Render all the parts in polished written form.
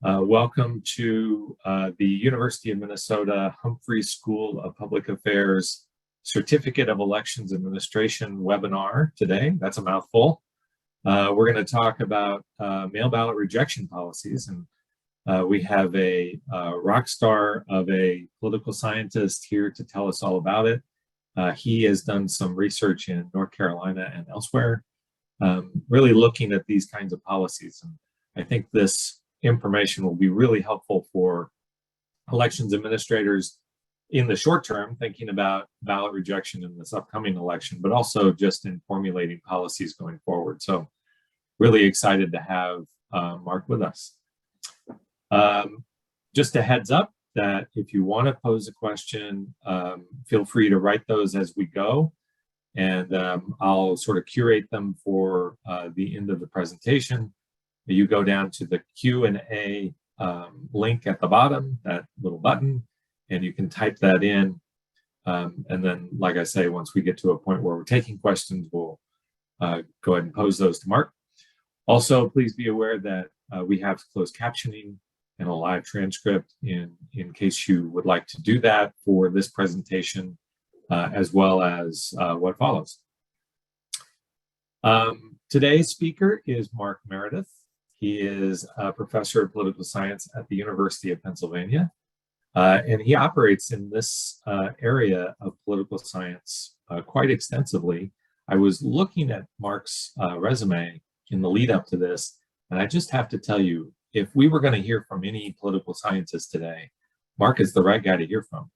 Welcome to the University of Minnesota Humphrey School of Public Affairs Certificate of Elections Administration webinar today. That's a mouthful. We're going to talk about mail ballot rejection policies, and we have a rock star of a political scientist here to tell us all about it. He has done some research in North Carolina and elsewhere, really looking at these kinds of policies. And I think this information will be really helpful for elections administrators in the short term, thinking about ballot rejection in this upcoming election, but also just in formulating policies going forward. So really excited to have Marc with us. Just a heads up that if you want to pose a question, feel free to write those as we go, and I'll sort of curate them for the end of the presentation. You go down to the Q&A link at the bottom, that little button, and you can type that in. And then, like I say, once we get to a point where we're taking questions, we'll go ahead and pose those to Marc. Also, please be aware that we have closed captioning and a live transcript in case you would like to do that for this presentation, as well as what follows. Today's speaker is Marc Meredith. He is a professor of political science at the University of Pennsylvania, and he operates in this area of political science quite extensively. I was looking at Marc's resume in the lead up to this, and I just have to tell you, if we were going to hear from any political scientist today, Marc is the right guy to hear from.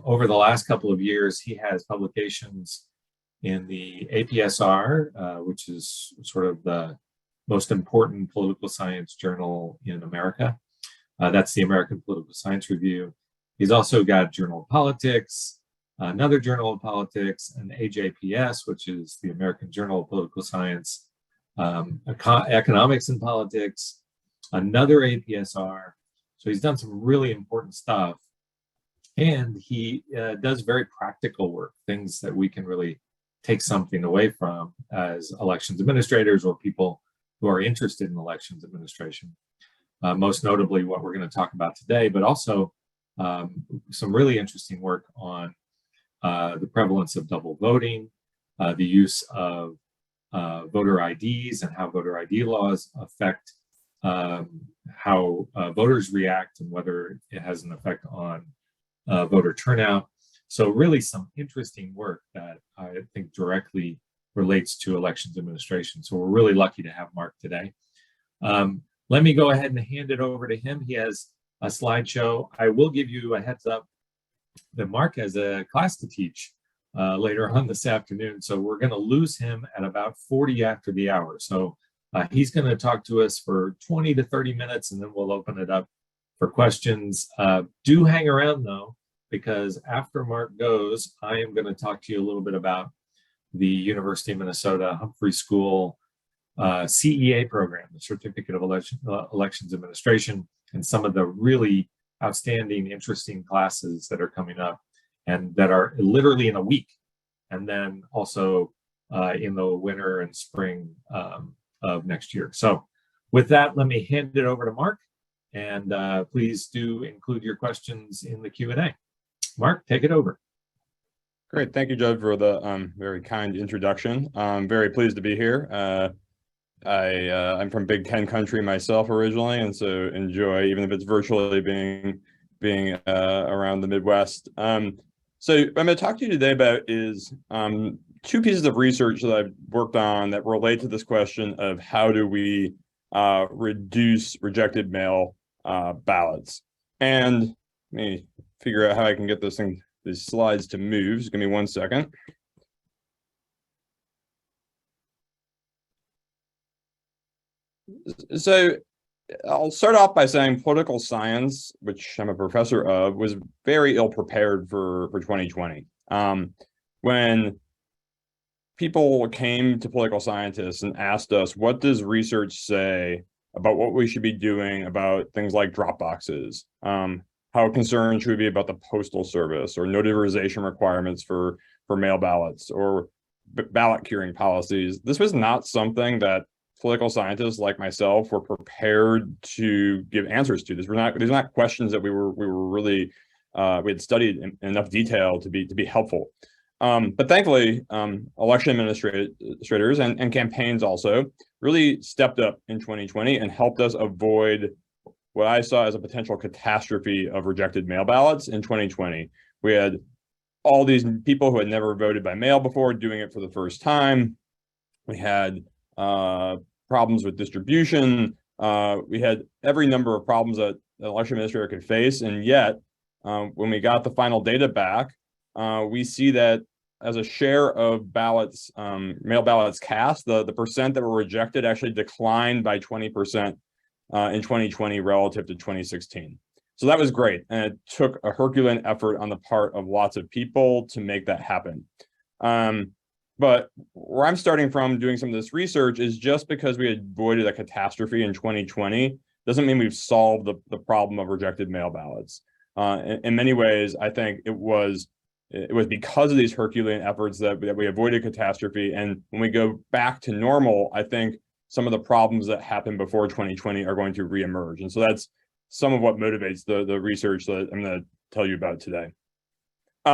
Over the last couple of years, he has publications in the APSR, which is sort of the most important political science journal in America. That's the American Political Science Review. He's also got Journal of Politics, another Journal of Politics, and AJPS, which is the American Journal of Political Science, Economics and Politics, another APSR. So he's done some really important stuff. And he does very practical work, things that we can really take something away from as elections administrators or people who are interested in elections administration. Most notably what we're going to talk about today, but also some really interesting work on the prevalence of double voting, the use of voter IDs and how voter ID laws affect how voters react and whether it has an effect on voter turnout. So really some interesting work that I think directly relates to elections administration. So we're really lucky to have Marc today. Let me go ahead and hand it over to him. He has a slideshow. I will give you a heads up that Marc has a class to teach later on this afternoon. So we're going to lose him at about 40 after the hour. So he's going to talk to us for 20 to 30 minutes, and then we'll open it up for questions. Do hang around, though, because after Marc goes, I am going to talk to you a little bit about the University of Minnesota Humphrey School CEA program, the Certificate of Elections Administration, and some of the really outstanding, interesting classes that are coming up and that are literally in a week, and then also in the winter and spring of next year. So with that, let me hand it over to Marc, and please do include your questions in the Q&A. Marc, take it over. Great. Thank you, Judd, for the very kind introduction. I'm very pleased to be here. I'm from Big Ten country myself originally, and so enjoy, even if it's virtually, being around the Midwest. So what I'm going to talk to you today about is two pieces of research that I've worked on that relate to this question of how do we reduce rejected mail ballots. And let me figure out how I can get these slides to move. Just give me 1 second. So I'll start off by saying political science, which I'm a professor of, was very ill prepared for 2020. When people came to political scientists and asked us, what does research say about what we should be doing about things like drop boxes? How concerned should we be about the Postal Service or notarization requirements for mail ballots or ballot curing policies? This was not something that political scientists like myself were prepared to give answers to. These are not questions that we were really we had studied in enough detail to be helpful. But thankfully, election administrators and campaigns also really stepped up in 2020 and helped us avoid what I saw as a potential catastrophe of rejected mail ballots in 2020. We had all these people who had never voted by mail before doing it for the first time. We had problems with distribution. We had every number of problems that an election administrator could face. And yet, when we got the final data back, we see that as a share of ballots, mail ballots cast, the percent that were rejected actually declined by 20% in 2020 relative to 2016. So that was great. And it took a Herculean effort on the part of lots of people to make that happen. But where I'm starting from doing some of this research is just because we avoided a catastrophe in 2020 doesn't mean we've solved the problem of rejected mail ballots. In many ways, I think it was because of these Herculean efforts that we avoided catastrophe. And when we go back to normal, I think some of the problems that happened before 2020 are going to reemerge. And so that's some of what motivates the research that I'm going to tell you about today. So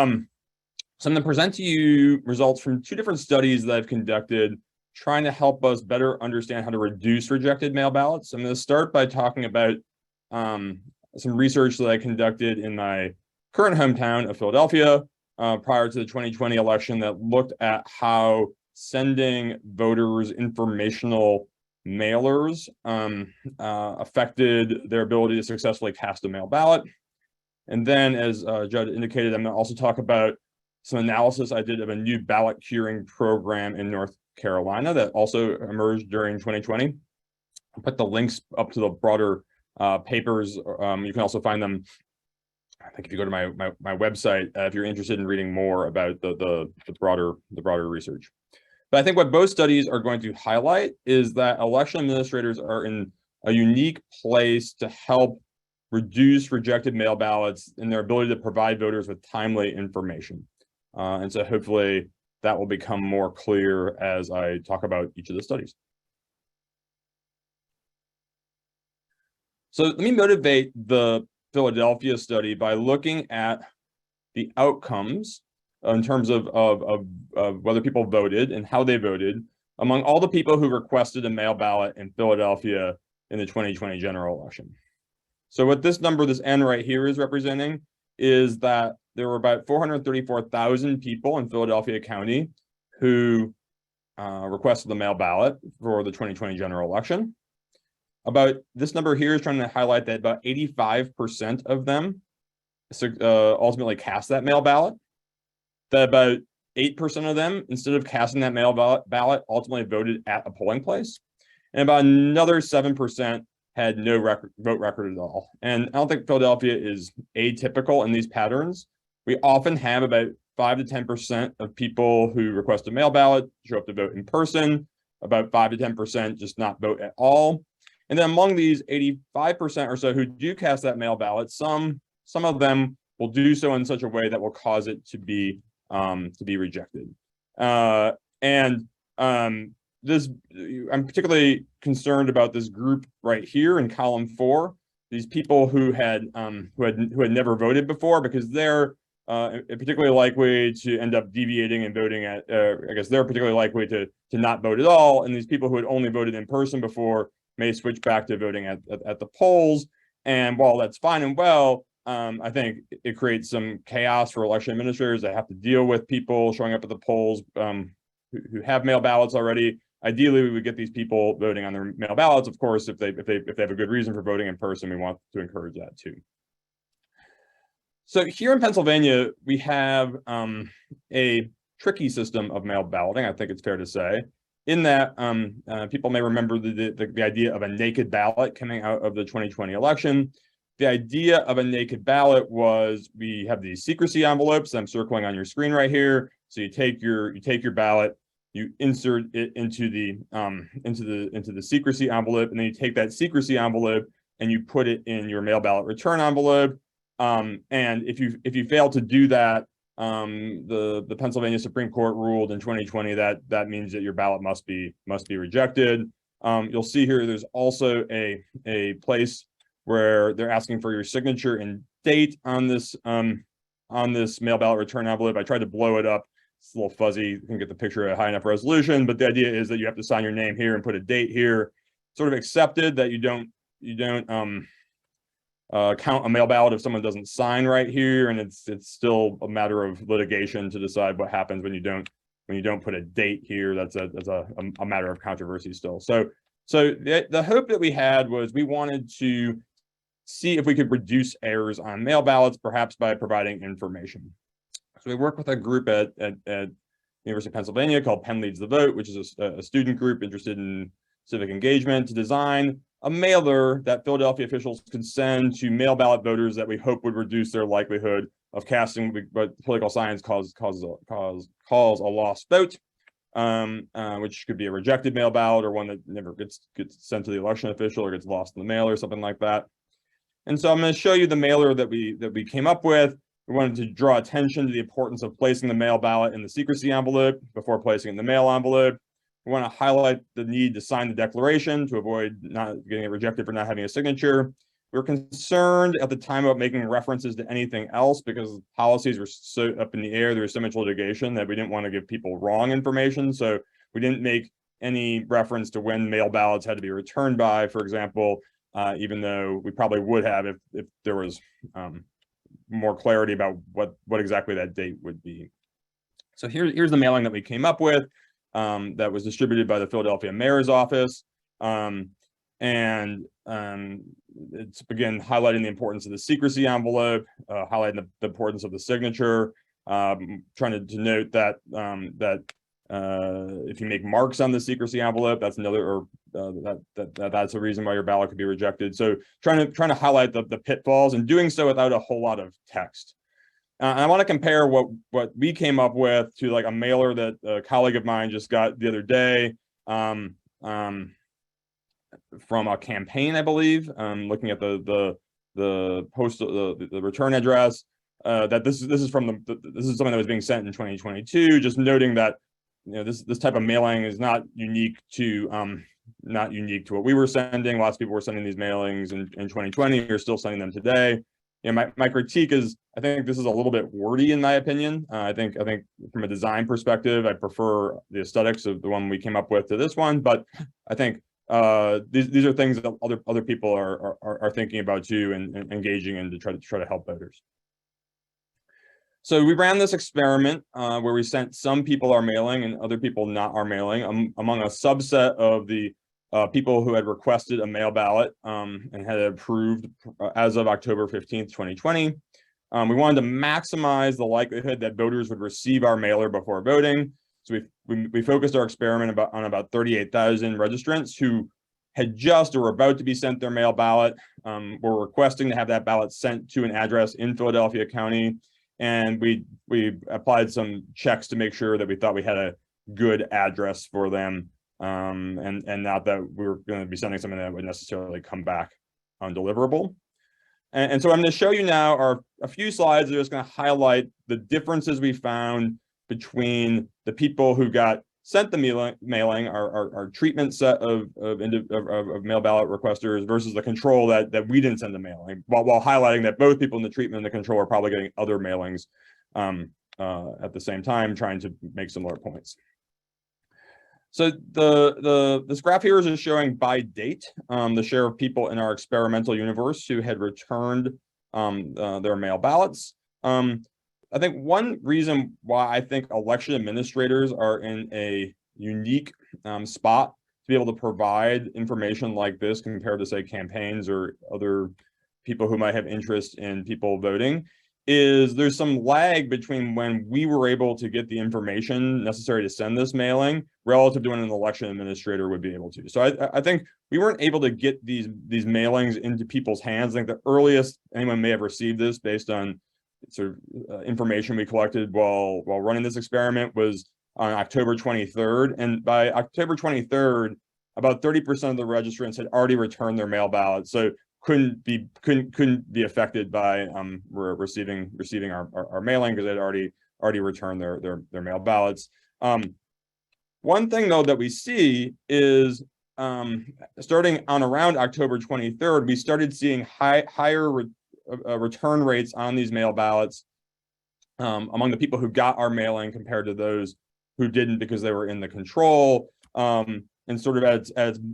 I'm going to present to you results from two different studies that I've conducted, trying to help us better understand how to reduce rejected mail ballots. I'm going to start by talking about some research that I conducted in my current hometown of Philadelphia prior to the 2020 election that looked at how sending voters informational mailers affected their ability to successfully cast a mail ballot. And then, as Judd indicated, I'm going to also talk about some analysis I did of a new ballot curing program in North Carolina that also emerged during 2020. I'll put the links up to the broader papers. You can also find them, I think, if you go to my website, if you're interested in reading more about the broader research. But I think what both studies are going to highlight is that election administrators are in a unique place to help reduce rejected mail ballots in their ability to provide voters with timely information. And so hopefully that will become more clear as I talk about each of the studies. So let me motivate the Philadelphia study by looking at the outcomes in terms of whether people voted and how they voted among all the people who requested a mail ballot in Philadelphia in the 2020 general election. So what this number, this N right here, is representing is that there were about 434,000 people in Philadelphia County who requested the mail ballot for the 2020 general election. About this number here is trying to highlight that about 85% of them ultimately cast that mail ballot. That about 8% of them, instead of casting that mail ballot, ultimately voted at a polling place. And about another 7% had no vote record at all. And I don't think Philadelphia is atypical in these patterns. We often have about 5 to 10% of people who request a mail ballot show up to vote in person, about 5 to 10% just not vote at all. And then among these 85% or so who do cast that mail ballot, some of them will do so in such a way that will cause it to be rejected. This, I'm particularly concerned about this group right here in column 4. These people who had never voted before, because they're particularly likely to end up deviating and voting at. I guess they're particularly likely to not vote at all. And these people who had only voted in person before may switch back to voting at the polls. And while that's fine and well, I think it creates some chaos for election administrators that have to deal with people showing up at the polls who have mail ballots already. Ideally, we would get these people voting on their mail ballots. Of course, if they have a good reason for voting in person, we want to encourage that too. So here in Pennsylvania, we have a tricky system of mail balloting, I think it's fair to say, in that people may remember the idea of a naked ballot coming out of the 2020 election. The idea of a naked ballot was we have these secrecy envelopes I'm circling on your screen right here. So you take your ballot, you insert it into the secrecy envelope, and then you take that secrecy envelope and you put it in your mail ballot return envelope. And if you fail to do that, the Pennsylvania Supreme Court ruled in 2020 that means that your ballot must be rejected. You'll see here there's also a place where they're asking for your signature and date on this mail ballot return envelope. I tried to blow it up. It's a little fuzzy. You can get the picture at high enough resolution, but the idea is that you have to sign your name here and put a date here. Sort of accepted that you don't count a mail ballot if someone doesn't sign right here, and it's still a matter of litigation to decide what happens when you don't put a date here. That's a matter of controversy still. So the hope that we had was we wanted to see if we could reduce errors on mail ballots, perhaps by providing information. So we worked with a group at University of Pennsylvania called Penn Leads the Vote, which is a student group interested in civic engagement, to design a mailer that Philadelphia officials could send to mail ballot voters that we hope would reduce their likelihood of casting what political science calls a lost vote, which could be a rejected mail ballot or one that never gets sent to the election official or gets lost in the mail or something like that. And so I'm going to show you the mailer that we came up with. We wanted to draw attention to the importance of placing the mail ballot in the secrecy envelope before placing it in the mail envelope. We want to highlight the need to sign the declaration to avoid not getting it rejected for not having a signature. We were concerned at the time about making references to anything else because policies were so up in the air. There was so much litigation that we didn't want to give people wrong information. So we didn't make any reference to when mail ballots had to be returned by, for example, even though we probably would have if there was more clarity about what exactly that date would be. So here's the mailing that we came up with. That was distributed by the Philadelphia Mayor's Office. It's, again, highlighting the importance of the secrecy envelope, highlighting the importance of the signature, trying to note that if you make marks on the secrecy envelope, that's another, or that's a reason why your ballot could be rejected. So trying to highlight the pitfalls and doing so without a whole lot of text. And I want to compare what we came up with to like a mailer that a colleague of mine just got the other day from a campaign, I believe. Looking at the postal the return address, that this is something that was being sent in 2022. Just noting that this type of mailing is not unique to what we were sending. Lots of people were sending these mailings in 2020. You're still sending them today. My critique is, I think this is a little bit wordy in my opinion. I think from a design perspective, I prefer the aesthetics of the one we came up with to this one. But I think these are things that other people are thinking about too and engaging in to try to help voters. So we ran this experiment where we sent some people our mailing and other people not our mailing among a subset of the people who had requested a mail ballot and had approved as of October 15th, 2020. We wanted to maximize the likelihood that voters would receive our mailer before voting. So we focused our experiment on about 38,000 registrants who had just or were about to be sent their mail ballot, were requesting to have that ballot sent to an address in Philadelphia County. And we applied some checks to make sure that we thought we had a good address for them. And not that we were going to be sending something that would necessarily come back undeliverable. And so I'm going to show you now are a few slides that are just going to highlight the differences we found between the people who got sent the mailing, our treatment set of mail ballot requesters versus the control that we didn't send the mailing, while highlighting that both people in the treatment and the control are probably getting other mailings at the same time, trying to make similar points. So this graph here is showing by date the share of people in our experimental universe who had returned their mail ballots. I think one reason why I think election administrators are in a unique spot to be able to provide information like this compared to, say, campaigns or other people who might have interest in people voting is there's some lag between when we were able to get the information necessary to send this mailing relative to when an election administrator would be able to. So I think we weren't able to get these mailings into people's hands. I think the earliest anyone may have received this based on sort of information we collected while running this experiment was on October 23rd. And by October 23rd, about 30% of the registrants had already returned their mail ballots. So couldn't be affected by receiving our mailing because they'd already returned their mail ballots. One thing though that we see is starting on around October 23rd, we started seeing higher return rates on these mail ballots among the people who got our mailing compared to those who didn't because they were in the control. And sort of at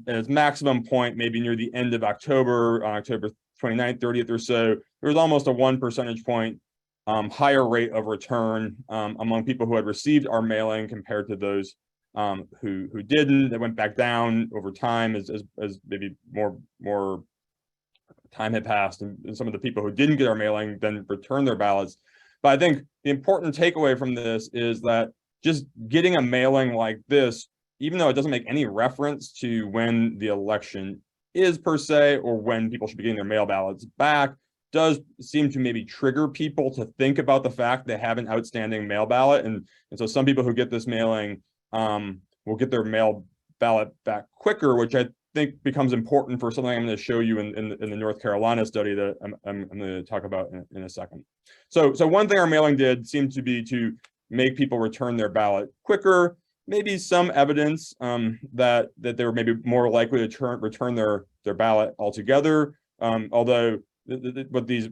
its maximum point, maybe near the end of October, on October 29th, 30th or so, there was almost a 1 percentage point higher rate of return among people who had received our mailing compared to those who didn't. It went back down over time as maybe more time had passed, and some of the people who didn't get our mailing then returned their ballots. But I think the important takeaway from this is that just getting a mailing like this, even though it doesn't make any reference to when the election is per se, or when people should be getting their mail ballots back, does seem to maybe trigger people to think about the fact they have an outstanding mail ballot. And so some people who get this mailing will get their mail ballot back quicker, which I think becomes important for something I'm going to show you in the North Carolina study that I'm going to talk about in a second. So one thing our mailing did seemed to be to make people return their ballot quicker. Maybe some evidence that they were maybe more likely to return their ballot altogether. Although what these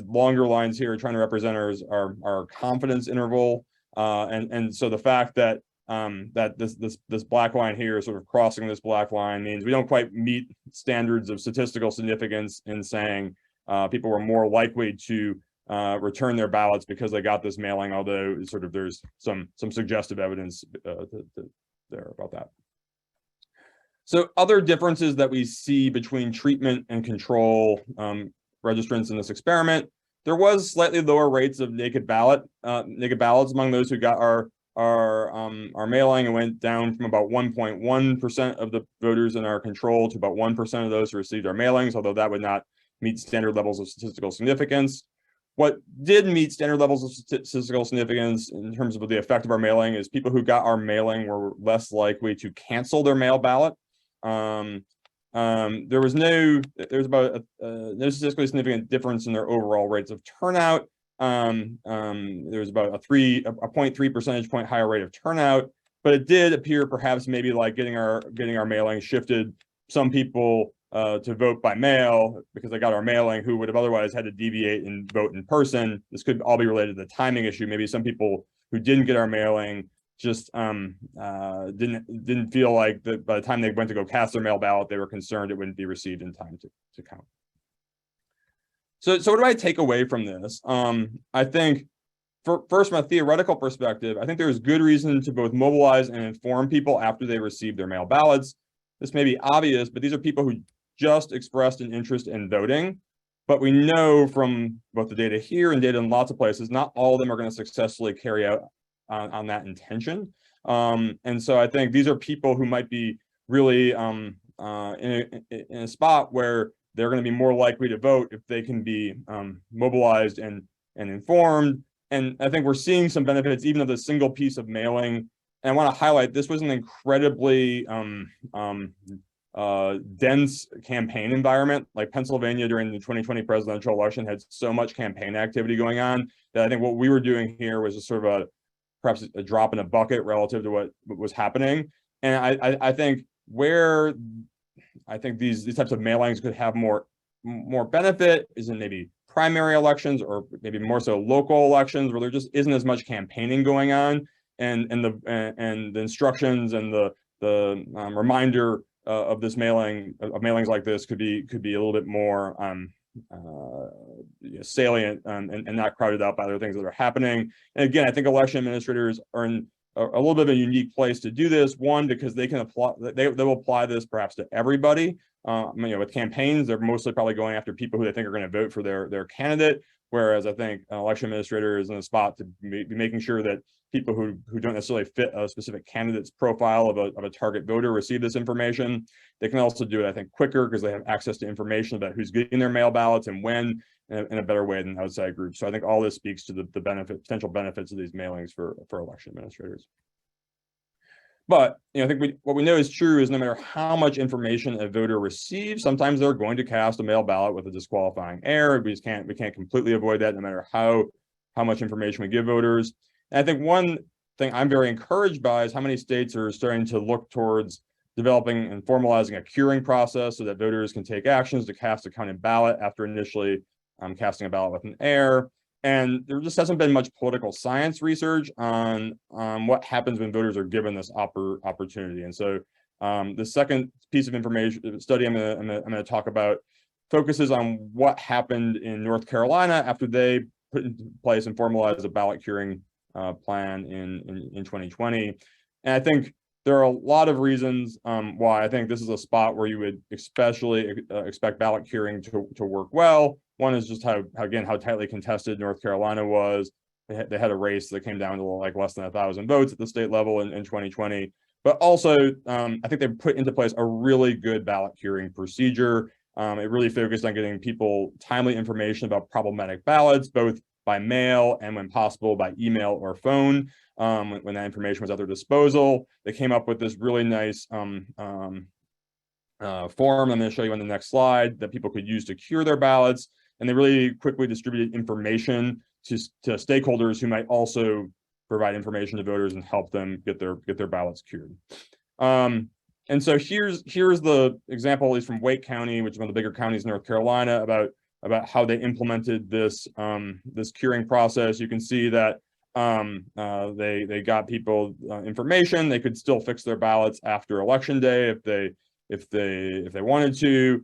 longer lines here are trying to represent are our confidence interval, and so the fact that that this black line here is sort of crossing this black line means we don't quite meet standards of statistical significance in saying people were more likely to return their ballots because they got this mailing, although sort of there's some suggestive evidence there about that. So other differences that we see between treatment and control registrants in this experiment, there was slightly lower rates of naked ballots among those who got our mailing. It went down from about 1.1% of the voters in our control to about 1% of those who received our mailings, although that would not meet standard levels of statistical significance. What did meet standard levels of statistical significance in terms of the effect of our mailing is people who got our mailing were less likely to cancel their mail ballot. There was about no statistically significant difference in their overall rates of turnout. There was about a 0.3 percentage point higher rate of turnout, but it did appear perhaps maybe like getting our mailing shifted some people to vote by mail because they got our mailing who would have otherwise had to deviate and vote in person. This could all be related to the timing issue. Maybe some people who didn't get our mailing just didn't feel like that by the time they went to go cast their mail ballot, they were concerned it wouldn't be received in time to count. So what do I take away from this? I think first, from a theoretical perspective, I think there's good reason to both mobilize and inform people after they receive their mail ballots. This may be obvious, but these are people who just expressed an interest in voting. But we know from both the data here and data in lots of places, not all of them are going to successfully carry out on that intention. And so I think these are people who might be really in a spot where they're going to be more likely to vote if they can be mobilized and informed. And I think we're seeing some benefits even of the single piece of mailing. And I want to highlight this was an incredibly dense campaign environment. Like Pennsylvania during the 2020 presidential election had so much campaign activity going on that I think what we were doing here was just sort of perhaps a drop in a bucket relative to what was happening. And I think where I think these types of mailings could have more benefit is in maybe primary elections or maybe more so local elections where there just isn't as much campaigning going on, and the instructions and the reminder of this mailing of mailings like this could be a little bit more salient and not crowded out by other things that are happening. And again, I think election administrators are in a little bit of a unique place to do this. One, because they can apply, they will apply this perhaps to everybody. With campaigns, they're mostly probably going after people who they think are going to vote for their candidate. Whereas I think an election administrator is in a spot to be making sure that people who don't necessarily fit a specific candidate's profile of a target voter receive this information. They can also do it, I think, quicker because they have access to information about who's getting their mail ballots and when in a better way than outside groups. So I think all this speaks to the potential benefits of these mailings for election administrators. But I think what we know is true is no matter how much information a voter receives, sometimes they're going to cast a mail ballot with a disqualifying error. We can't completely avoid that no matter how much information we give voters. And I think one thing I'm very encouraged by is how many states are starting to look towards developing and formalizing a curing process so that voters can take actions to cast a counted ballot after initially casting a ballot with an error. And there just hasn't been much political science research on what happens when voters are given this opportunity. And so the second piece of information study I'm going to talk about focuses on what happened in North Carolina after they put into place and formalized a ballot curing plan in 2020. And I think there are a lot of reasons why I think this is a spot where you would especially expect ballot curing to work well. One is just how tightly contested North Carolina was. They had a race that came down to like less than 1,000 votes at the state level in 2020. But also, I think they put into place a really good ballot curing procedure. It really focused on getting people timely information about problematic ballots, both by mail and when possible by email or phone, when that information was at their disposal. They came up with this really nice form I'm going to show you on the next slide that people could use to cure their ballots. And they really quickly distributed information to stakeholders who might also provide information to voters and help them get their ballots cured. And so here's the example, at least from Wake County, which is one of the bigger counties in North Carolina, about how they implemented this this curing process. You can see that they got people information. They could still fix their ballots after Election Day if they wanted to.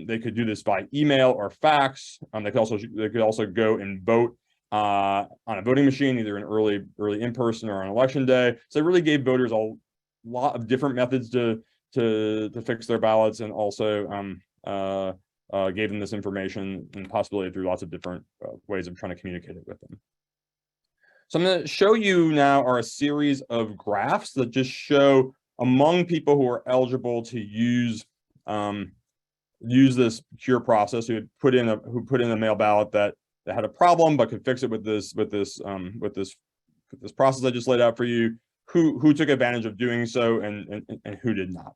They could do this by email or fax. They could also go and vote on a voting machine, either an early in person or on Election Day. So it really gave voters a lot of different methods to fix their ballots, and also gave them this information and possibility through lots of different ways of trying to communicate it with them. So I'm going to show you now are a series of graphs that just show among people who are eligible to use this cure process, who put in a mail ballot that had a problem but could fix it with this process I just laid out for you, who took advantage of doing so and who did not.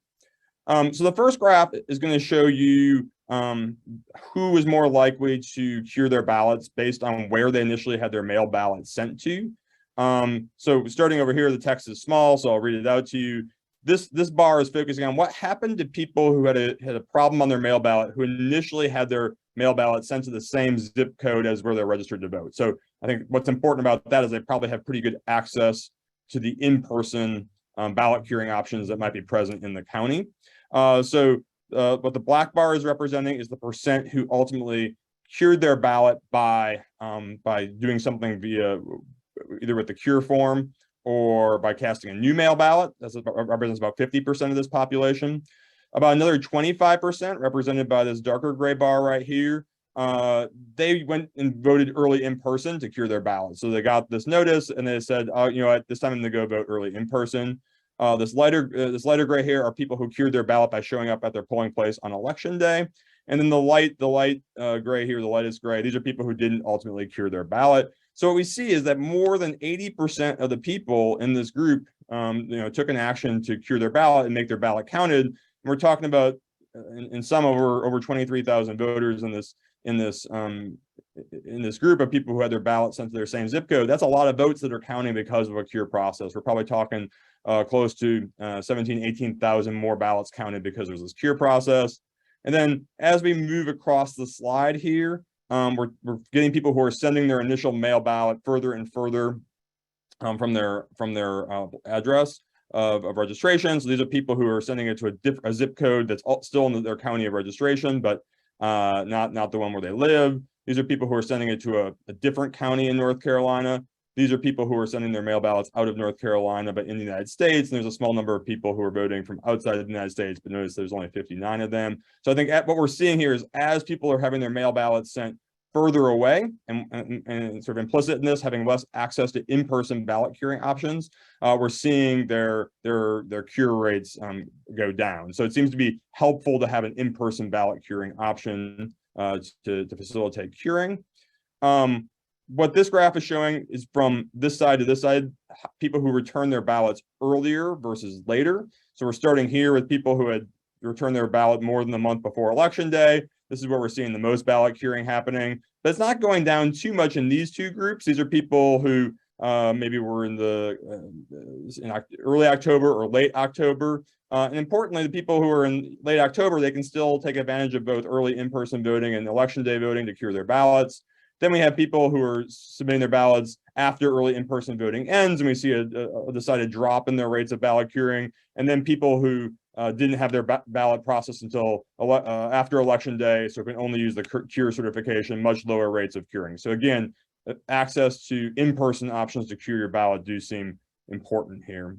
So the first graph is going to show you who is more likely to cure their ballots based on where they initially had their mail ballot sent to. So starting over here, the text is small, so I'll read it out to you. This bar is focusing on what happened to people who had a problem on their mail ballot, who initially had their mail ballot sent to the same zip code as where they're registered to vote. So I think what's important about that is they probably have pretty good access to the in-person ballot curing options that might be present in the county. What the black bar is representing is the percent who ultimately cured their ballot by doing something via either with the cure form or by casting a new mail ballot. That represents about 50% of this population. About another 25%, represented by this darker gray bar right here, they went and voted early in person to cure their ballot. So they got this notice and they said, oh, you know what, this time I'm going to go vote early in person. This lighter gray here are people who cured their ballot by showing up at their polling place on Election Day. And then the light gray here, the lightest gray, these are people who didn't ultimately cure their ballot. So what we see is that more than 80% of the people in this group, took an action to cure their ballot and make their ballot counted. And we're talking about in some over 23,000 voters in this group of people who had their ballot sent to their same zip code. That's a lot of votes that are counting because of a cure process. We're probably talking close to 18,000 more ballots counted because there's this cure process. And then as we move across the slide here, we're getting people who are sending their initial mail ballot further and further from their address of registration. So these are people who are sending it to a zip code that's still in their county of registration, but not the one where they live. These are people who are sending it to a different county in North Carolina. These are people who are sending their mail ballots out of North Carolina, but in the United States. And there's a small number of people who are voting from outside of the United States, but notice there's only 59 of them. So I think what we're seeing here is as people are having their mail ballots sent further away and sort of implicit in this, having less access to in-person ballot curing options, we're seeing their cure rates go down. So it seems to be helpful to have an in-person ballot curing option to facilitate curing. What this graph is showing is from this side to this side, people who return their ballots earlier versus later. So we're starting here with people who had returned their ballot more than a month before Election Day. This is where we're seeing the most ballot curing happening, but it's not going down too much in these two groups. These are people who maybe we're in the early October or late October. And importantly, the people who are in late October, they can still take advantage of both early in-person voting and election day voting to cure their ballots. Then we have people who are submitting their ballots after early in-person voting ends, and we see a decided drop in their rates of ballot curing. And then people who didn't have their ballot processed until after election day, so can only use the cure certification, much lower rates of curing. So again, access to in-person options to cure your ballot do seem important here.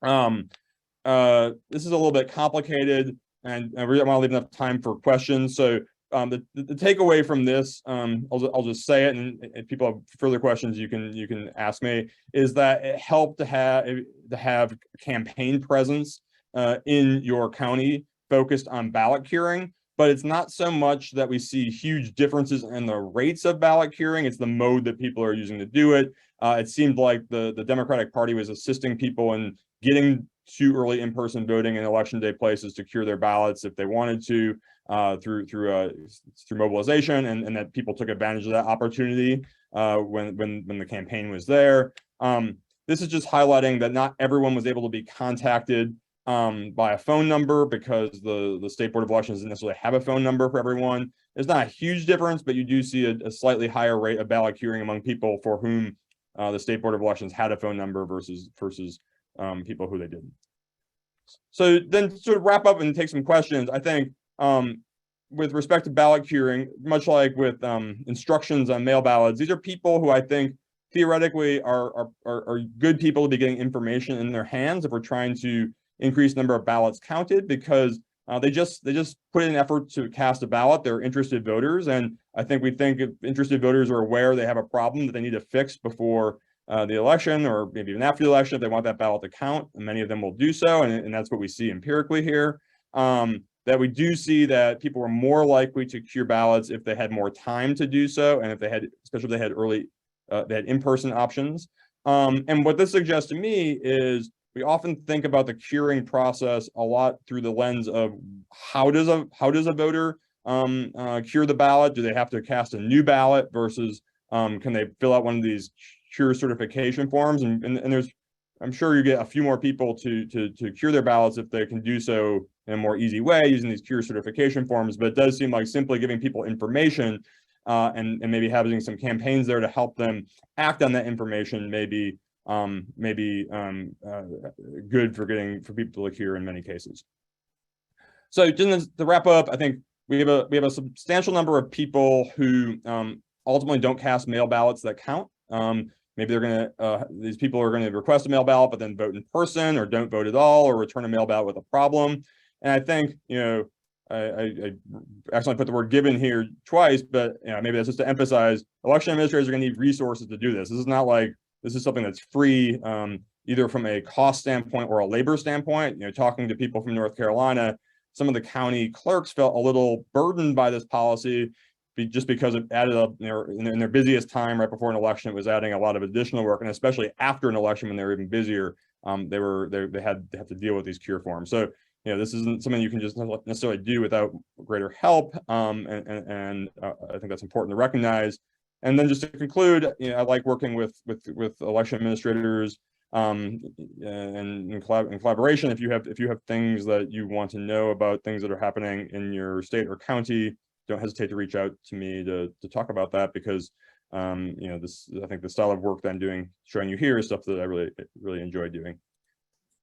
This is a little bit complicated, and I really want to leave enough time for questions. So the takeaway from this, I'll just say it, and if people have further questions, you can ask me, is that it helped to have campaign presence in your county focused on ballot curing. But it's not so much that we see huge differences in the rates of ballot curing, it's the mode that people are using to do it. It seemed like the Democratic Party was assisting people in getting to early in-person voting and election day places to cure their ballots if they wanted to through mobilization, and that people took advantage of that opportunity when the campaign was there. This is just highlighting that not everyone was able to be contacted by a phone number, because the State Board of Elections doesn't necessarily have a phone number for everyone. There's not a huge difference, but you do see a slightly higher rate of ballot curing among people for whom the State Board of Elections had a phone number versus people who they didn't. So then to sort of wrap up and take some questions, I think with respect to ballot curing, much like with instructions on mail ballots, these are people who I think theoretically are good people to be getting information in their hands if we're trying to increase the number of ballots counted, because they just put in an effort to cast a ballot. They're interested voters, and I think if interested voters are aware they have a problem that they need to fix before the election, or maybe even after the election, if they want that ballot to count, and many of them will do so, and that's what we see empirically here. That we do see that people were more likely to cure ballots if they had more time to do so, and especially if they had they had in-person options. And what this suggests to me is we often think about the curing process a lot through the lens of how does a voter cure the ballot? Do they have to cast a new ballot versus can they fill out one of these cure certification forms? And there's, I'm sure you get a few more people to cure their ballots if they can do so in a more easy way using these cure certification forms. But it does seem like simply giving people information and maybe having some campaigns there to help them act on that information may be good for people to cure in many cases. So just to wrap up, I think we have a substantial number of people who ultimately don't cast mail ballots that count. Maybe these people are going to request a mail ballot, but then vote in person, or don't vote at all, or return a mail ballot with a problem. And I think, I accidentally put the word given here twice, but maybe that's just to emphasize election administrators are going to need resources to do this. This is not like this is something that's free, either from a cost standpoint or a labor standpoint. Talking to people from North Carolina, some of the county clerks felt a little burdened by this policy just because it added up in their busiest time right before an election. It was adding a lot of additional work, and especially after an election when they were even busier, they had to deal with these cure forms. So this isn't something you can just necessarily do without greater help, and I think that's important to recognize. And then just to conclude, I like working with election administrators and in collaboration. If you have things that you want to know about things that are happening in your state or county, don't hesitate to reach out to me to talk about that, because I think the style of work that I'm showing you here is stuff that I really enjoy doing.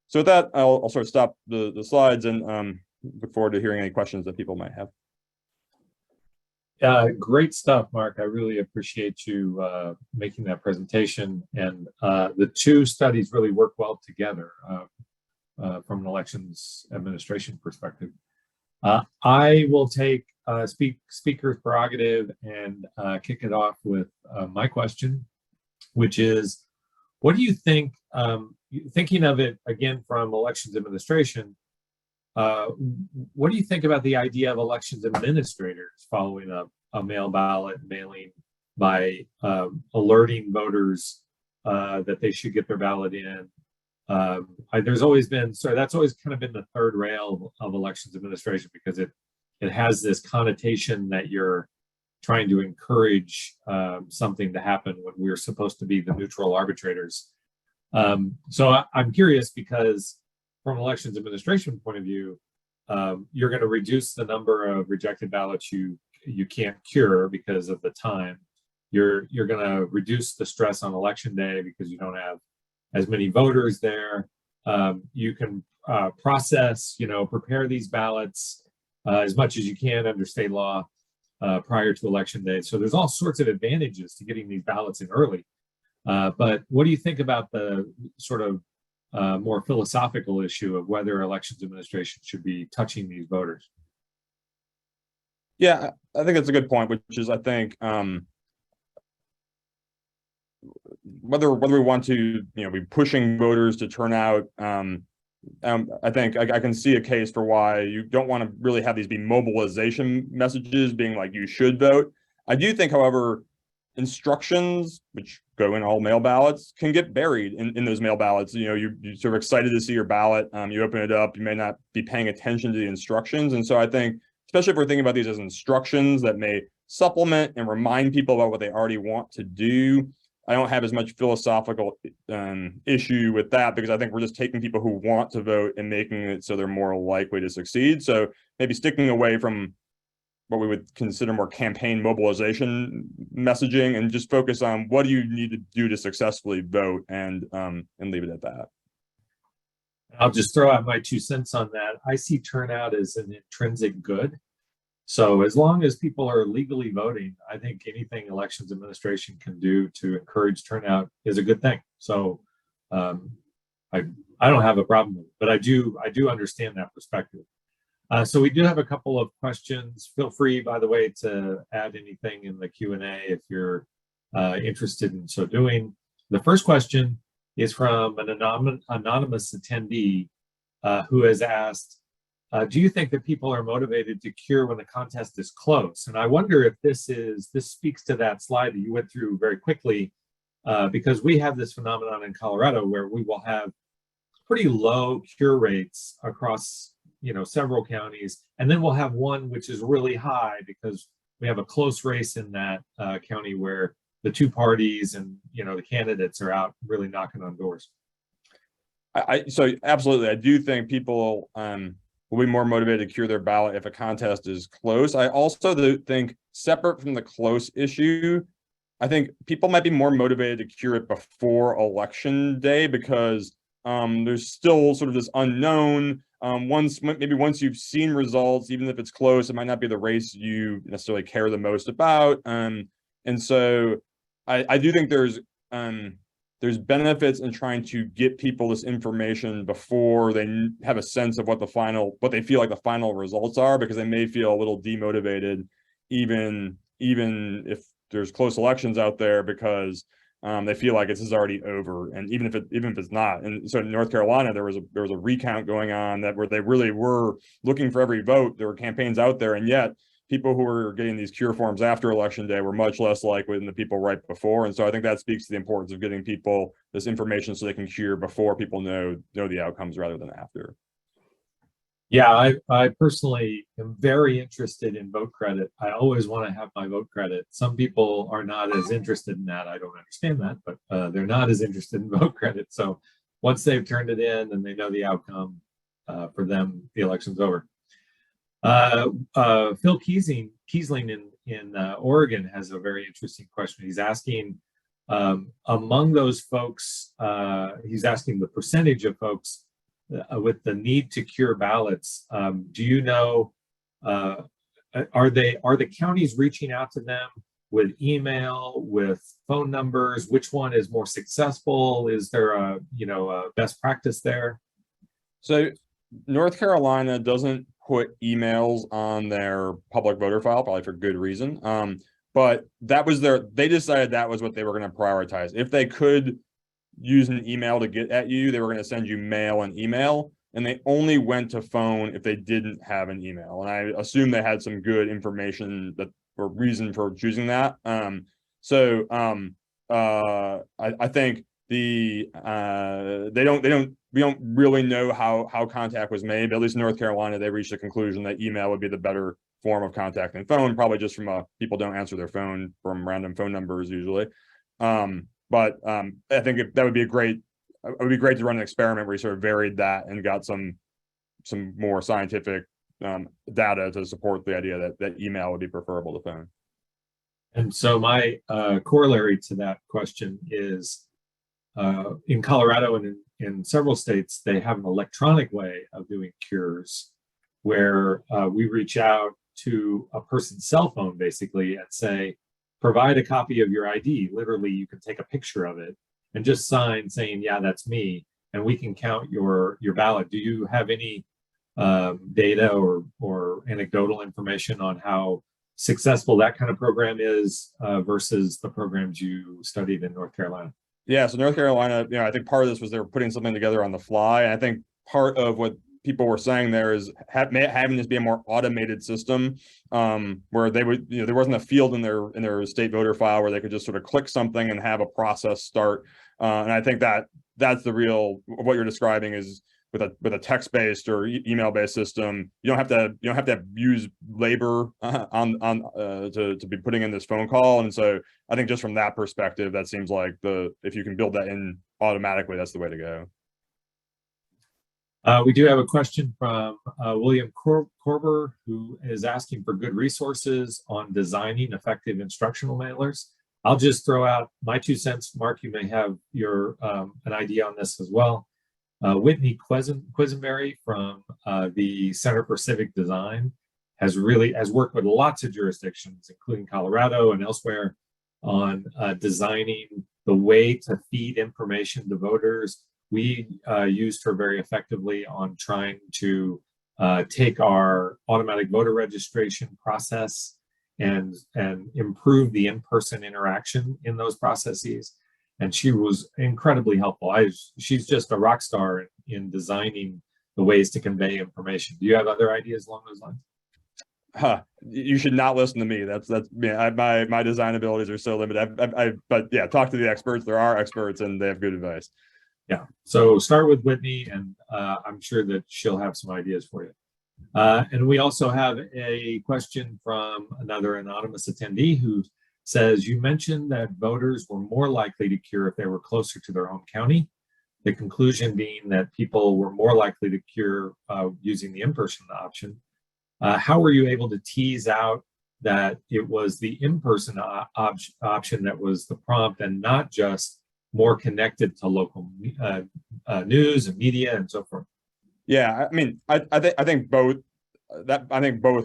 So with that, I'll sort of stop the slides and look forward to hearing any questions that people might have. Great stuff, Mark. I really appreciate you making that presentation. And the two studies really work well together from an elections administration perspective. I will take speaker's prerogative and kick it off with my question, which is, what do you think, thinking of it again from elections administration, what do you think about the idea of elections administrators following up a mail ballot mailing by alerting voters that they should get their ballot in? There's always been, that's always kind of been the third rail of elections administration, because it has this connotation that you're trying to encourage something to happen when we're supposed to be the neutral arbitrators. So I'm curious because from an elections administration point of view, you're going to reduce the number of rejected ballots you can't cure because of the time. You're going to reduce the stress on election day because you don't have as many voters there. You can process, prepare these ballots as much as you can under state law prior to election day. So there's all sorts of advantages to getting these ballots in early. But what do you think about the sort of more philosophical issue of whether elections administration should be touching these voters? Yeah, I think that's a good point, which is, I think, whether we want to, be pushing voters to turn out, I think I can see a case for why you don't want to really have these be mobilization messages being like, you should vote. I do think, however, instructions, which go in all mail ballots, can get buried in those mail ballots. You're sort of excited to see your ballot. You open it up, you may not be paying attention to the instructions. And so I think, especially if we're thinking about these as instructions that may supplement and remind people about what they already want to do, I don't have as much philosophical issue with that, because I think we're just taking people who want to vote and making it so they're more likely to succeed. So maybe sticking away from what we would consider more campaign mobilization messaging and just focus on what do you need to do to successfully vote, and leave it at that. I'll just throw out my 2 cents on that. I see turnout as an intrinsic good. So as long as people are legally voting, I think anything elections administration can do to encourage turnout is a good thing. So I don't have a problem with it, but I do understand that perspective. So we do have a couple of questions. Feel free, by the way, to add anything in the Q&A if you're interested in so doing. The first question is from an anonymous attendee who has asked, do you think that people are motivated to cure when the contest is close? And I wonder if this speaks to that slide that you went through very quickly, because we have this phenomenon in Colorado where we will have pretty low cure rates across several counties, and then we'll have one which is really high because we have a close race in that county where the two parties and the candidates are out really knocking on doors. So absolutely, I do think people will be more motivated to cure their ballot if a contest is close. I also think, separate from the close issue, I think people might be more motivated to cure it before election day, because there's still sort of this unknown. Once you've seen results, even if it's close, it might not be the race you necessarily care the most about. And so I do think there's benefits in trying to get people this information before they have a sense of what they feel like the final results are, because they may feel a little demotivated, even if there's close elections out there, because they feel like this is already over. And even if it's not. And so in North Carolina, there was a recount going on where they really were looking for every vote. There were campaigns out there, and yet people who were getting these cure forms after election day were much less likely than the people right before. And so I think that speaks to the importance of getting people this information so they can cure before people know the outcomes rather than after. Yeah, I personally am very interested in vote credit. I always want to have my vote credit. Some people are not as interested in that. I don't understand that, but they're not as interested in vote credit. So once they've turned it in and they know the outcome, for them, the election's over. Phil Kiesling in Oregon has a very interesting question. He's asking, among those folks, he's asking the percentage of folks with the need to cure ballots. Do you know, are the counties reaching out to them with email, with phone numbers? Which one is more successful? Is there a best practice there? So North Carolina doesn't put emails on their public voter file, probably for good reason. But they decided that was what they were going to prioritize. If they could use an email to get at you, they were going to send you mail and email, and they only went to phone if they didn't have an email. And I assume they had some good information or reason for choosing that. I think we don't really know how contact was made, but at least in North Carolina, they reached a conclusion that email would be the better form of contacting phone, probably just from people don't answer their phone from random phone numbers usually. But I think that would be it would be great to run an experiment where you sort of varied that and got some more scientific data to support the idea that email would be preferable to phone. And so my corollary to that question is, in Colorado and in several states, they have an electronic way of doing cures where we reach out to a person's cell phone basically and say, provide a copy of your ID. Literally, you can take a picture of it and just sign saying, yeah, that's me, and we can count your ballot. Do you have any data or anecdotal information on how successful that kind of program is versus the programs you studied in North Carolina? Yeah, so North Carolina, I think part of this was they were putting something together on the fly. And I think part of what people were saying there is having this be a more automated system, where they would, there wasn't a field in their state voter file where they could just sort of click something and have a process start. And I think that's the real, what you're describing is with a text-based or email-based system, you don't have to use labor to be putting in this phone call. And so I think just from that perspective, that seems like if you can build that in automatically, that's the way to go. We do have a question from William Korber, who is asking for good resources on designing effective instructional mailers. I'll just throw out my 2 cents. Mark, you may have your an idea on this as well. Whitney Quisenberry from the Center for Civic Design has worked with lots of jurisdictions, including Colorado and elsewhere, on designing the way to feed information to voters. We used her very effectively on trying to take our automatic voter registration process and improve the in-person interaction in those processes. And she was incredibly helpful. She's just a rock star in designing the ways to convey information. Do you have other ideas along those lines? You should not listen to me. That's my design abilities are so limited. But yeah, talk to the experts. There are experts, and they have good advice. Yeah. So start with Whitney, and I'm sure that she'll have some ideas for you. And we also have a question from another anonymous attendee who says, you mentioned that voters were more likely to cure if they were closer to their home county. The conclusion being that people were more likely to cure using the in-person option. How were you able to tease out that it was the in-person option that was the prompt and not just more connected to local news and media and so forth? Yeah, I mean, I think both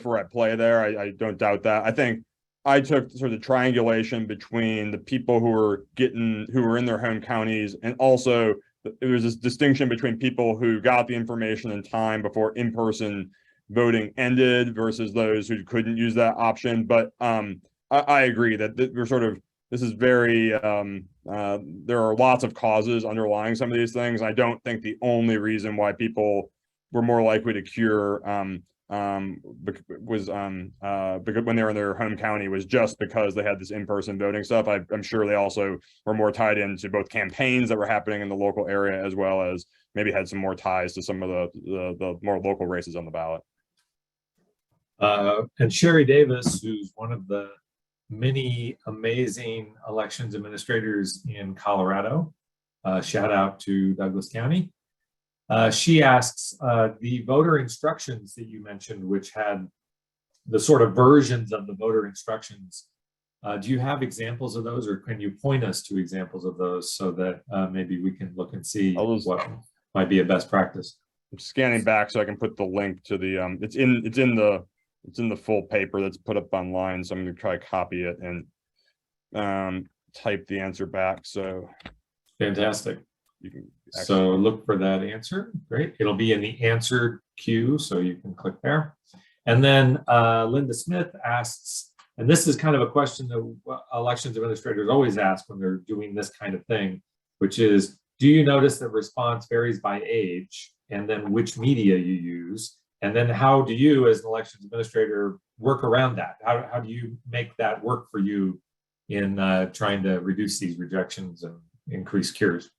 were at play there. I don't doubt that. I think I took sort of triangulation between the people who were in their home counties, and also there was this distinction between people who got the information in time before in-person voting ended versus those who couldn't use that option. But I agree that this is very, there are lots of causes underlying some of these things. I don't think the only reason why people were more likely to cure was because when they were in their home county was just because they had this in-person voting stuff. I'm sure they also were more tied into both campaigns that were happening in the local area, as well as maybe had some more ties to some of the more local races on the ballot. And Sherry Davis, who's one of the many amazing elections administrators in Colorado, shout out to Douglas County. She asks, the voter instructions that you mentioned, which had the sort of versions of the voter instructions, do you have examples of those, or can you point us to examples of those so that maybe we can look and see what might be a best practice? I'm scanning back so I can put the link to the it's in the full paper that's put up online, so I'm going to try to copy it and type the answer back. So fantastic. You can so look for that answer. Great. It'll be in the answer queue, so you can click there. And then Linda Smith asks, and this is kind of a question that elections administrators always ask when they're doing this kind of thing, which is, do you notice that response varies by age, and then which media you use? And then how do you, as an elections administrator, work around that? How do you make that work for you in trying to reduce these rejections and increase cures?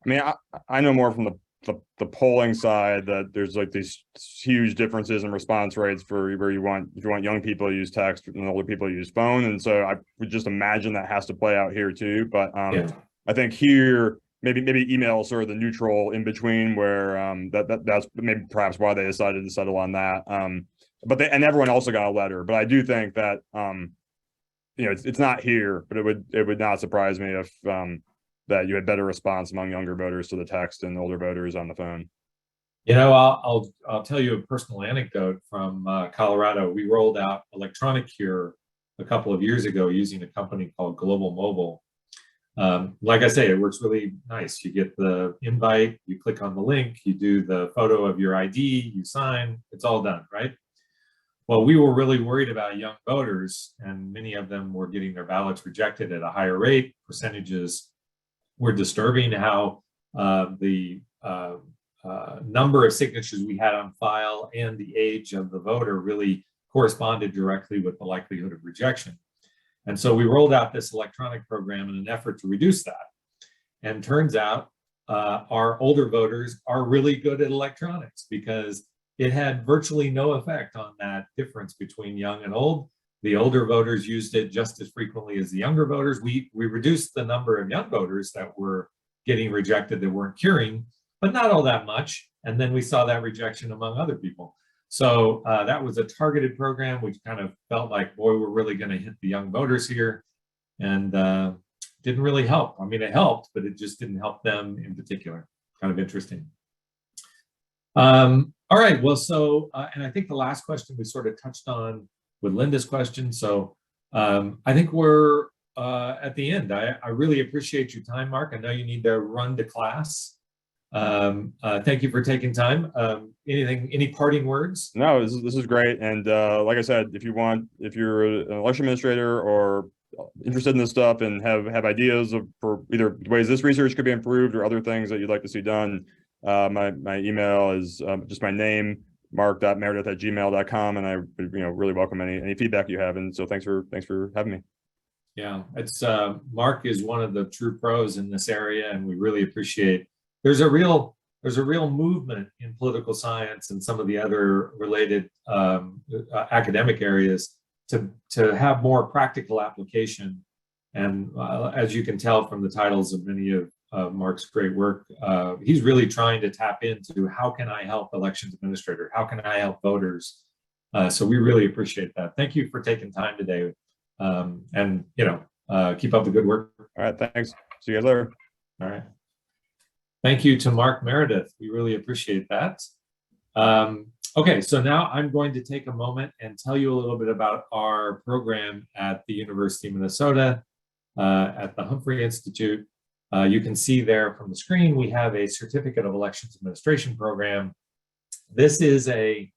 I mean, I know more from the polling side, that there's like these huge differences in response rates for where if you want young people to use text and older people to use phone. And so I would just imagine that has to play out here too. But Yeah. I think here, maybe email is sort of the neutral in between, where that's maybe perhaps why they decided to settle on that. But and everyone also got a letter. But I do think that it's not here, but it would not surprise me if that you had better response among younger voters to the text and older voters on the phone. I'll tell you a personal anecdote from Colorado. We rolled out electronic here a couple of years ago using a company called Global Mobile. Like I say, it works really nice. You get the invite, you click on the link, you do the photo of your ID, you sign, it's all done, right? Well, we were really worried about young voters, and many of them were getting their ballots rejected at a higher rate. Percentages were disturbing. How the number of signatures we had on file and the age of the voter really corresponded directly with the likelihood of rejection. And so we rolled out this electronic program in an effort to reduce that. And turns out our older voters are really good at electronics, because it had virtually no effect on that difference between young and old. The older voters used it just as frequently as the younger voters. We reduced the number of young voters that were getting rejected that weren't curing, but not all that much. And then we saw that rejection among other people. So that was a targeted program. We kind of felt like, boy, we're really going to hit the young voters here, and didn't really help. I mean, it helped, but it just didn't help them in particular. Kind of interesting. All right, well, so, and I think the last question we sort of touched on with Linda's question. So I think we're at the end. I really appreciate your time, Mark. I know you need to run to class. Thank you for taking time. Any parting words? No, this is great. And like I said, if you're an election administrator or interested in this stuff and have ideas for either ways this research could be improved or other things that you'd like to see done, my email is just my name, marc.meredith@gmail.com, and I really welcome any feedback you have. And so thanks for having me. Yeah, it's Marc is one of the true pros in this area, and we really appreciate. There's a real movement in political science and some of the other related academic areas to have more practical application. And as you can tell from the titles of many of Marc's great work, he's really trying to tap into how can I help elections administrator? How can I help voters? So we really appreciate that. Thank you for taking time today. And keep up the good work. All right, thanks. See you guys later. All right. Thank you to Marc Meredith. We really appreciate that. Okay, so now I'm going to take a moment and tell you a little bit about our program at the University of Minnesota at the Humphrey Institute. You can see there from the screen, we have a Certificate of Elections Administration program. This is a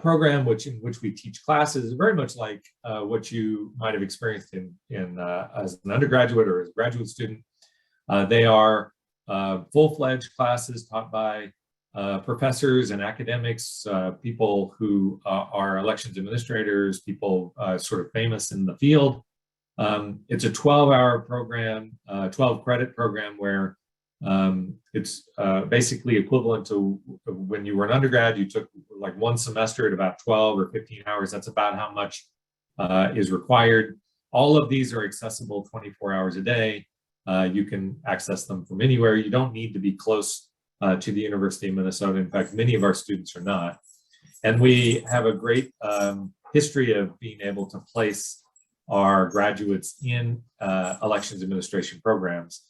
program in which we teach classes very much like what you might have experienced as an undergraduate or as a graduate student. They are full-fledged classes taught by professors and academics, people who are elections administrators, people sort of famous in the field. It's a 12-hour program, 12-credit program where it's basically equivalent to when you were an undergrad, you took like one semester at about 12 or 15 hours. That's about how much is required. All of these are accessible 24 hours a day. You can access them from anywhere. You don't need to be close to the University of Minnesota. In fact, many of our students are not. And we have a great history of being able to place our graduates in elections administration programs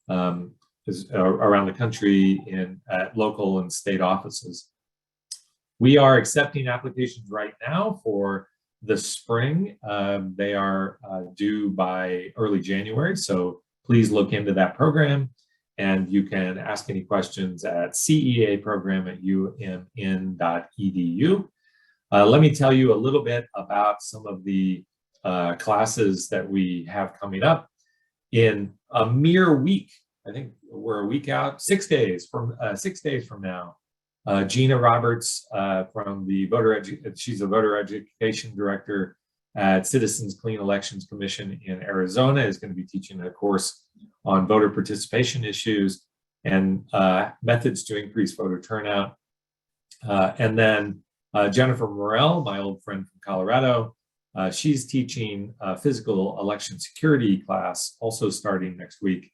around the country at local and state offices. We are accepting applications right now for the spring. They are due by early January, so please look into that program, and you can ask any questions at ceaprogram@umn.edu. Let me tell you a little bit about some of the classes that we have coming up in a mere week. I think we're a week out, 6 days from now. Gina Roberts from the she's a voter education director at Citizens Clean Elections Commission in Arizona, is going to be teaching a course on voter participation issues. and methods to increase voter turnout. And then Jennifer Morell, my old friend from Colorado, she's teaching a physical election security class, also starting next week.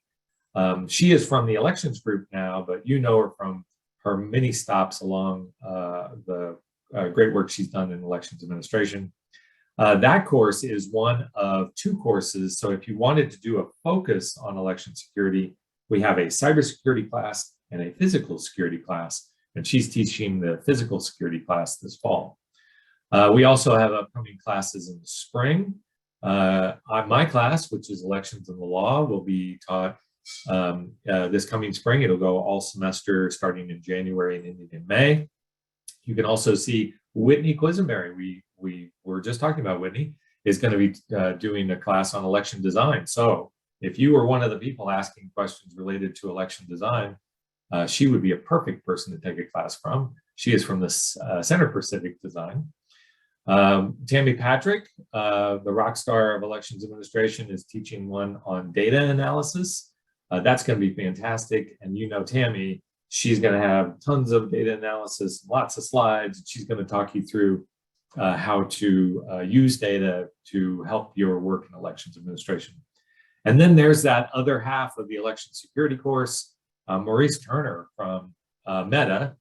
She is from the elections group now, but you know her from her many stops along the great work she's done in elections administration. That course is one of 2 courses. So if you wanted to do a focus on election security, we have a cybersecurity class and a physical security class, and she's teaching the physical security class this fall. We also have upcoming classes in the spring. My class, which is elections and the law, will be taught this coming spring. It'll go all semester starting in January and ending in May. You can also see Whitney Quisenberry, we were just talking about Whitney, is going to be doing a class on election design. So if you were one of the people asking questions related to election design, she would be a perfect person to take a class from. She is from the Center for Civic Design. Tammy Patrick, the rock star of elections administration, is teaching one on data analysis. That's going to be fantastic. And you know Tammy, she's going to have tons of data analysis, lots of slides. She's going to talk you through how to use data to help your work in elections administration. And then there's that other half of the election security course. Maurice Turner from Meta,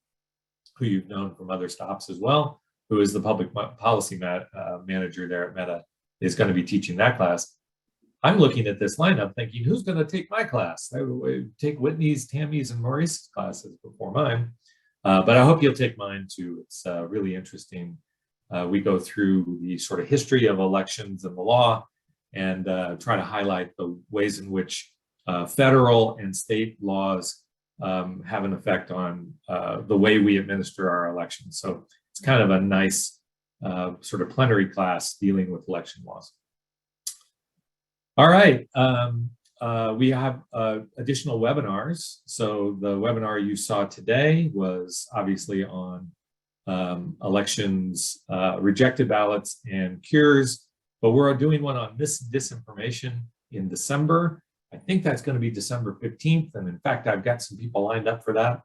who you've known from other stops as well, who is the public policy manager there at Meta, is going to be teaching that class. I'm looking at this lineup thinking, who's going to take my class? I would take Whitney's, Tammy's, and Maurice's classes before mine. But I hope you'll take mine too. It's really interesting. We go through the sort of history of elections and the law, and try to highlight the ways in which federal and state laws have an effect on the way we administer our elections. So it's kind of a nice sort of plenary class dealing with election laws. All right, we have additional webinars. So the webinar you saw today was obviously on elections, rejected ballots, and cures. But we're doing one on disinformation in December. I think that's going to be December 15th. And in fact, I've got some people lined up for that.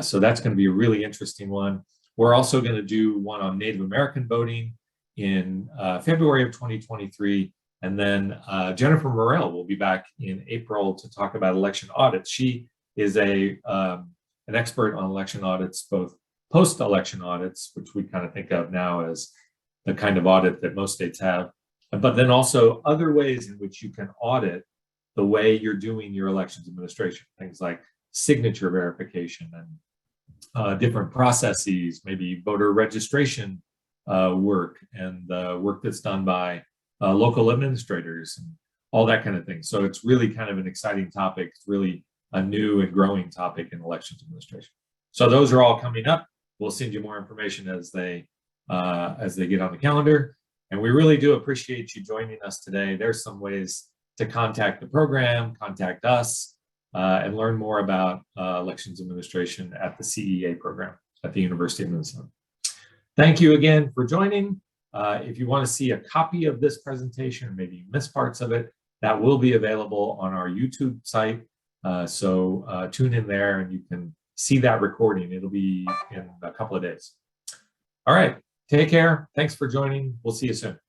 So that's going to be a really interesting one. We're also going to do one on Native American voting in February of 2023. And then Jennifer Morell will be back in April to talk about election audits. She is an expert on election audits, both post-election audits, which we kind of think of now as the kind of audit that most states have, but then also other ways in which you can audit the way you're doing your elections administration, things like signature verification and different processes, maybe voter registration work and the work that's done by local administrators and all that kind of thing. So it's really kind of an exciting topic. It's really a new and growing topic in elections administration. So those are all coming up. We'll send you more information as they get on the calendar. And we really do appreciate you joining us today. There's some ways to contact the program, contact us, and learn more about elections administration at the CEA program at the University of Minnesota. Thank you again for joining. If you want to see a copy of this presentation, or maybe you missed parts of it, that will be available on our YouTube site. So tune in there and you can see that recording. It'll be in a couple of days. All right, take care. Thanks for joining. We'll see you soon.